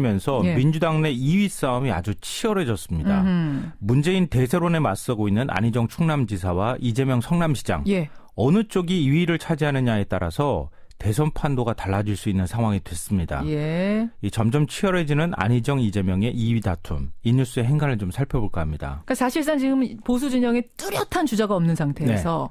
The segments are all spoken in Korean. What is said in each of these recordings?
면서 예. 민주당 내 2위 싸움이 아주 치열해졌습니다. 문재인 대세론에 맞서고 있는 안희정 충남지사와 이재명 성남시장. 예. 어느 쪽이 2위를 차지하느냐에 따라서 대선 판도가 달라질 수 있는 상황이 됐습니다. 예. 이 점점 치열해지는 안희정, 이재명의 2위 다툼. 이 뉴스의 행간을 좀 살펴볼까 합니다. 그러니까 사실상 지금 보수 진영에 뚜렷한 주자가 없는 상태에서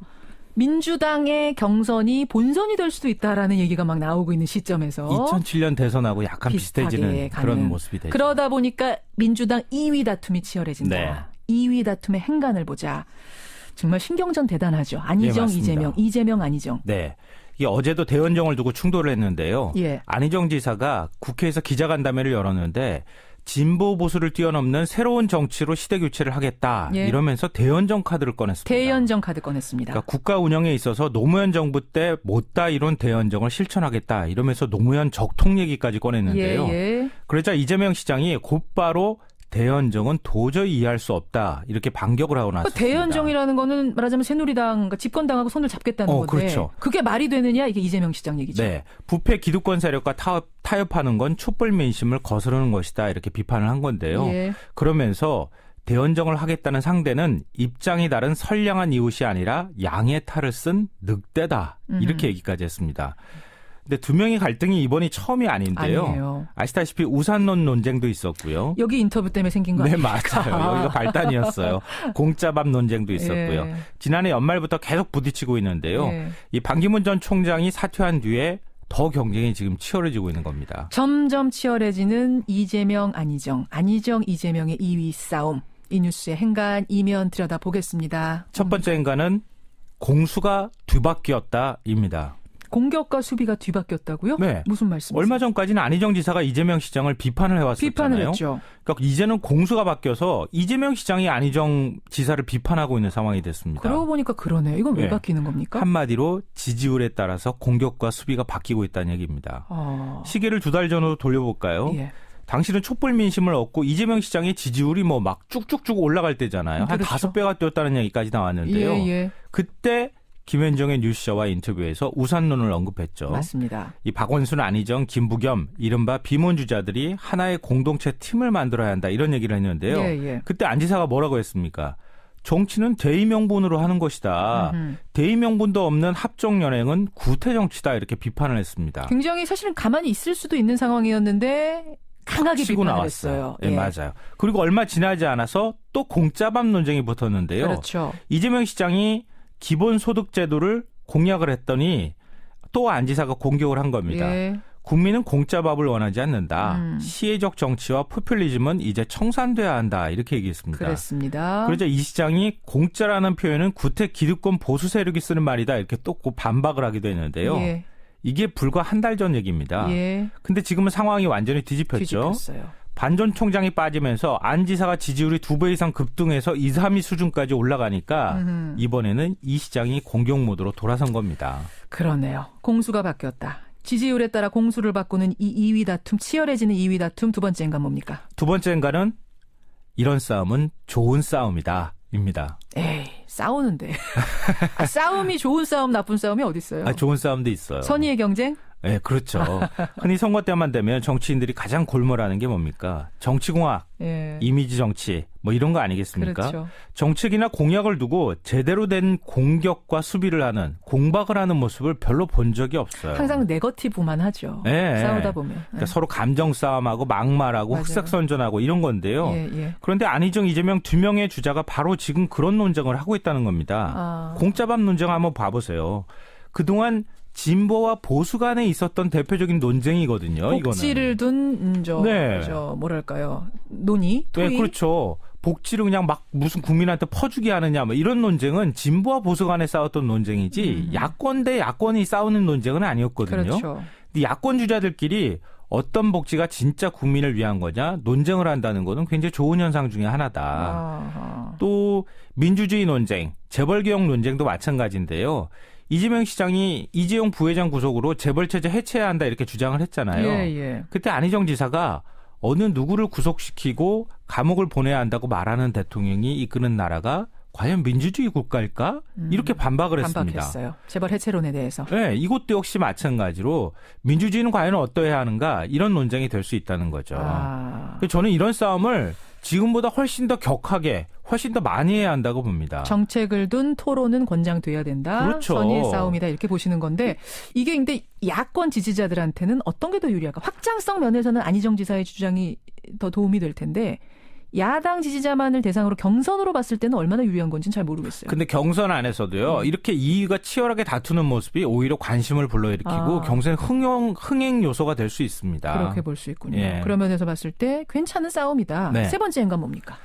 민주당의 경선이 본선이 될 수도 있다라는 얘기가 막 나오고 있는 시점에서 2007년 대선하고 약간 비슷해지는 가는. 그런 모습이 되죠. 그러다 보니까 민주당 2위 다툼이 치열해진다. 네. 2위 다툼의 행간을 보자. 정말 신경전 대단하죠. 안희정, 네, 맞습니다. 이재명, 안희정. 네. 이게 어제도 대연정을 두고 충돌을 했는데요. 예. 안희정 지사가 국회에서 기자간담회를 열었는데 진보 보수를 뛰어넘는 새로운 정치로 시대 교체를 하겠다. 예. 이러면서 대연정 카드를 꺼냈습니다. 대연정 카드 꺼냈습니다. 그러니까 국가 운영에 있어서 노무현 정부 때 못다 이룬 대연정을 실천하겠다. 이러면서 노무현 적통 얘기까지 꺼냈는데요. 예, 예. 그러자 이재명 시장이 곧바로 대연정은 도저히 이해할 수 없다. 이렇게 반격을 하고 나섰습니다. 대연정이라는 거는 말하자면 새누리당 그러니까 집권당하고 손을 잡겠다는 건데 그렇죠. 그게 말이 되느냐 이게 이재명 시장 얘기죠. 네. 부패 기득권 세력과 타협하는 건 촛불 민심을 거스르는 것이다. 이렇게 비판을 한 건데요. 예. 그러면서 대연정을 하겠다는 상대는 입장이 다른 선량한 이웃이 아니라 양의 탈을 쓴 늑대다. 이렇게 얘기까지 했습니다. 근데 두 명의 갈등이 이번이 처음이 아닌데요. 아니에요. 아시다시피 우산론 논쟁도 있었고요. 여기 인터뷰 때문에 생긴 거 네, 아닙니까? 맞아요. 여기가 발단이었어요. 공짜밥 논쟁도 있었고요. 예. 지난해 연말부터 계속 부딪히고 있는데요. 예. 이 반기문 전 총장이 사퇴한 뒤에 더 경쟁이 지금 치열해지고 있는 겁니다. 점점 치열해지는 이재명, 안희정, 이재명의 2위 싸움. 이 뉴스의 행간 이면 들여다보겠습니다. 첫 번째 인간은 공수가 뒤바뀌었다입니다. 공격과 수비가 뒤바뀌었다고요? 네. 무슨 말씀이세요? 얼마 전까지는 안희정 지사가 이재명 시장을 비판을 해왔었잖아요. 비판을 했죠. 그러니까 이제는 공수가 바뀌어서 이재명 시장이 안희정 지사를 비판하고 있는 상황이 됐습니다. 그러고 보니까 그러네요. 이건 왜 네. 바뀌는 겁니까? 한마디로 지지율에 따라서 공격과 수비가 바뀌고 있다는 얘기입니다. 시계를 2달 전으로 돌려볼까요? 예. 당시는 촛불 민심을 얻고 이재명 시장의 지지율이 뭐 막 쭉쭉쭉 올라갈 때잖아요. 한 그렇죠. 5배가 뛰었다는 얘기까지 나왔는데요. 예. 그때 김현정의 뉴스쇼와 인터뷰에서 우산론을 언급했죠. 맞습니다. 이 박원순, 안희정, 김부겸 이른바 비문주자들이 하나의 공동체 팀을 만들어야 한다 이런 얘기를 했는데요. 예. 그때 안 지사가 뭐라고 했습니까? 정치는 대의명분으로 하는 것이다. 대의명분도 없는 합종연행은 구태정치다 이렇게 비판을 했습니다. 굉장히 사실은 가만히 있을 수도 있는 상황이었는데 강하게 치고 비판을 나왔어요. 했어요. 예, 맞아요. 그리고 얼마 지나지 않아서 또 공짜밥 논쟁이 붙었는데요. 그렇죠. 이재명 시장이 기본소득제도를 공약을 했더니 또 안 지사가 공격을 한 겁니다. 예. 국민은 공짜밥을 원하지 않는다. 시혜적 정치와 포퓰리즘은 이제 청산돼야 한다. 이렇게 얘기했습니다. 그랬습니다. 그러자 이 시장이 공짜라는 표현은 구태 기득권 보수 세력이 쓰는 말이다. 이렇게 또 반박을 하기도 했는데요. 예. 이게 불과 한 달 전 얘기입니다. 예. 근데 지금은 상황이 완전히 뒤집혔죠. 뒤집혔어요. 반 전 총장이 빠지면서 안 지사가 지지율이 2배 이상 급등해서 2, 3위 수준까지 올라가니까 이번에는 이 시장이 공격 모드로 돌아선 겁니다. 그러네요. 공수가 바뀌었다. 지지율에 따라 공수를 바꾸는 이 2위 다툼, 치열해지는 2위 다툼 두 번째인가 뭡니까? 두 번째인가는 이런 싸움은 좋은 싸움이다. 입니다. 에이, 싸우는데. 싸움이 좋은 싸움, 나쁜 싸움이 어디 있어요? 좋은 싸움도 있어요. 선의의 경쟁? 네, 그렇죠. 흔히 선거 때만 되면 정치인들이 가장 골몰하는 게 뭡니까? 정치공학, 예. 이미지 정치, 뭐 이런 거 아니겠습니까? 그렇죠. 정책이나 공약을 두고 제대로 된 공격과 수비를 하는, 공박을 하는 모습을 별로 본 적이 없어요. 항상 네거티브만 하죠. 네. 싸우다 보면. 그러니까 서로 감정 싸움하고 막말하고 맞아요. 흑색선전하고 이런 건데요. 예. 그런데 안희정, 이재명 두 명의 주자가 바로 지금 그런 논쟁을 하고 있다는 겁니다. 공짜밥 논쟁 한번 봐보세요. 그동안 진보와 보수 간에 있었던 대표적인 논쟁이거든요. 복지를 둔 뭐랄까요? 논의? 토의? 네, 그렇죠. 복지를 그냥 막 무슨 국민한테 퍼주게 하느냐 뭐 이런 논쟁은 진보와 보수 간에 싸웠던 논쟁이지 야권 대 야권이 싸우는 논쟁은 아니었거든요. 그렇죠. 근데 야권 주자들끼리 어떤 복지가 진짜 국민을 위한 거냐 논쟁을 한다는 거는 굉장히 좋은 현상 중에 하나다. 또 민주주의 논쟁, 재벌개혁 논쟁도 마찬가지인데요. 이재명 시장이 이재용 부회장 구속으로 재벌체제 해체해야 한다 이렇게 주장을 했잖아요. 예. 그때 안희정 지사가 어느 누구를 구속시키고 감옥을 보내야 한다고 말하는 대통령이 이끄는 나라가 과연 민주주의 국가일까? 이렇게 반박을 했습니다. 반박했어요. 재벌 해체론에 대해서. 네, 이것도 역시 마찬가지로 민주주의는 과연 어떠해야 하는가 이런 논쟁이 될 수 있다는 거죠. 저는 이런 싸움을 지금보다 훨씬 더 격하게 훨씬 더 많이 해야 한다고 봅니다. 정책을 둔 토론은 권장돼야 된다. 그렇죠. 선의의 싸움이다 이렇게 보시는 건데 이게 근데 야권 지지자들한테는 어떤 게 더 유리할까? 확장성 면에서는 안희정 지사의 주장이 더 도움이 될 텐데 야당 지지자만을 대상으로 경선으로 봤을 때는 얼마나 유리한 건지는 잘 모르겠어요. 근데 경선 안에서도요. 이렇게 이의가 치열하게 다투는 모습이 오히려 관심을 불러일으키고 경선의 흥행 요소가 될 수 있습니다. 그렇게 볼 수 있군요. 예. 그런 면에서 봤을 때 괜찮은 싸움이다. 네. 세 번째 행간 뭡니까?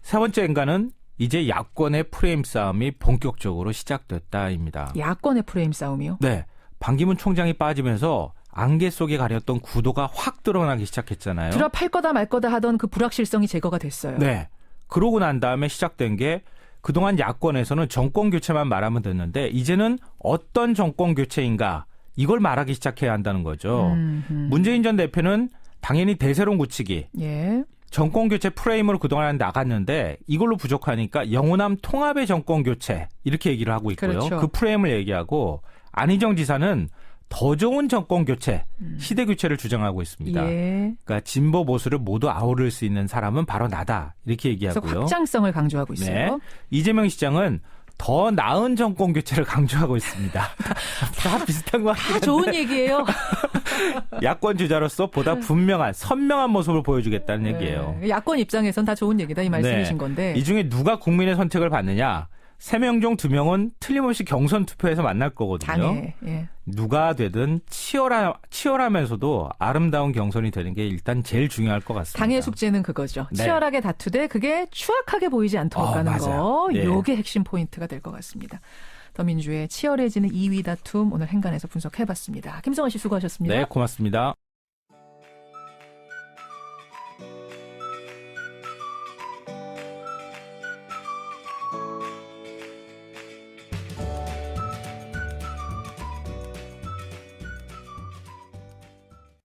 세 번째 행간은 이제 야권의 프레임 싸움이 본격적으로 시작됐다입니다. 야권의 프레임 싸움이요? 네. 반기문 총장이 빠지면서 안개 속에 가렸던 구도가 확 드러나기 시작했잖아요. 드랍할 거다 말 거다 하던 그 불확실성이 제거가 됐어요. 네. 그러고 난 다음에 시작된 게 그동안 야권에서는 정권 교체만 말하면 됐는데 이제는 어떤 정권 교체인가 이걸 말하기 시작해야 한다는 거죠. 문재인 전 대표는 당연히 대세론 굳히기. 예. 정권 교체 프레임으로 그동안 나갔는데 이걸로 부족하니까 영호남 통합의 정권 교체 이렇게 얘기를 하고 있고요. 그렇죠. 그 프레임을 얘기하고 안희정 지사는 더 좋은 정권 교체, 시대 교체를 주장하고 있습니다. 예. 그러니까 진보 보수를 모두 아우를 수 있는 사람은 바로 나다 이렇게 그래서 얘기하고요. 확장성을 강조하고 있어요. 네. 이재명 시장은 더 나은 정권 교체를 강조하고 있습니다. 다 비슷한 것 같아요. 다 좋은 얘기예요. 야권 주자로서 보다 분명한 선명한 모습을 보여주겠다는 얘기예요. 네. 야권 입장에선 다 좋은 얘기다 이 말씀이신 건데. 이 중에 누가 국민의 선택을 받느냐? 3명 중 2명은 틀림없이 경선 투표에서 만날 거거든요. 당해. 예. 누가 되든 치열하면서도 아름다운 경선이 되는 게 일단 제일 중요할 것 같습니다. 당의 숙제는 그거죠. 네. 치열하게 다투되 그게 추악하게 보이지 않도록 하는 맞아요. 거. 네. 이게 핵심 포인트가 될 것 같습니다. 더민주의 치열해지는 2위 다툼 오늘 행간에서 분석해봤습니다. 김성원 씨 수고하셨습니다. 네, 고맙습니다.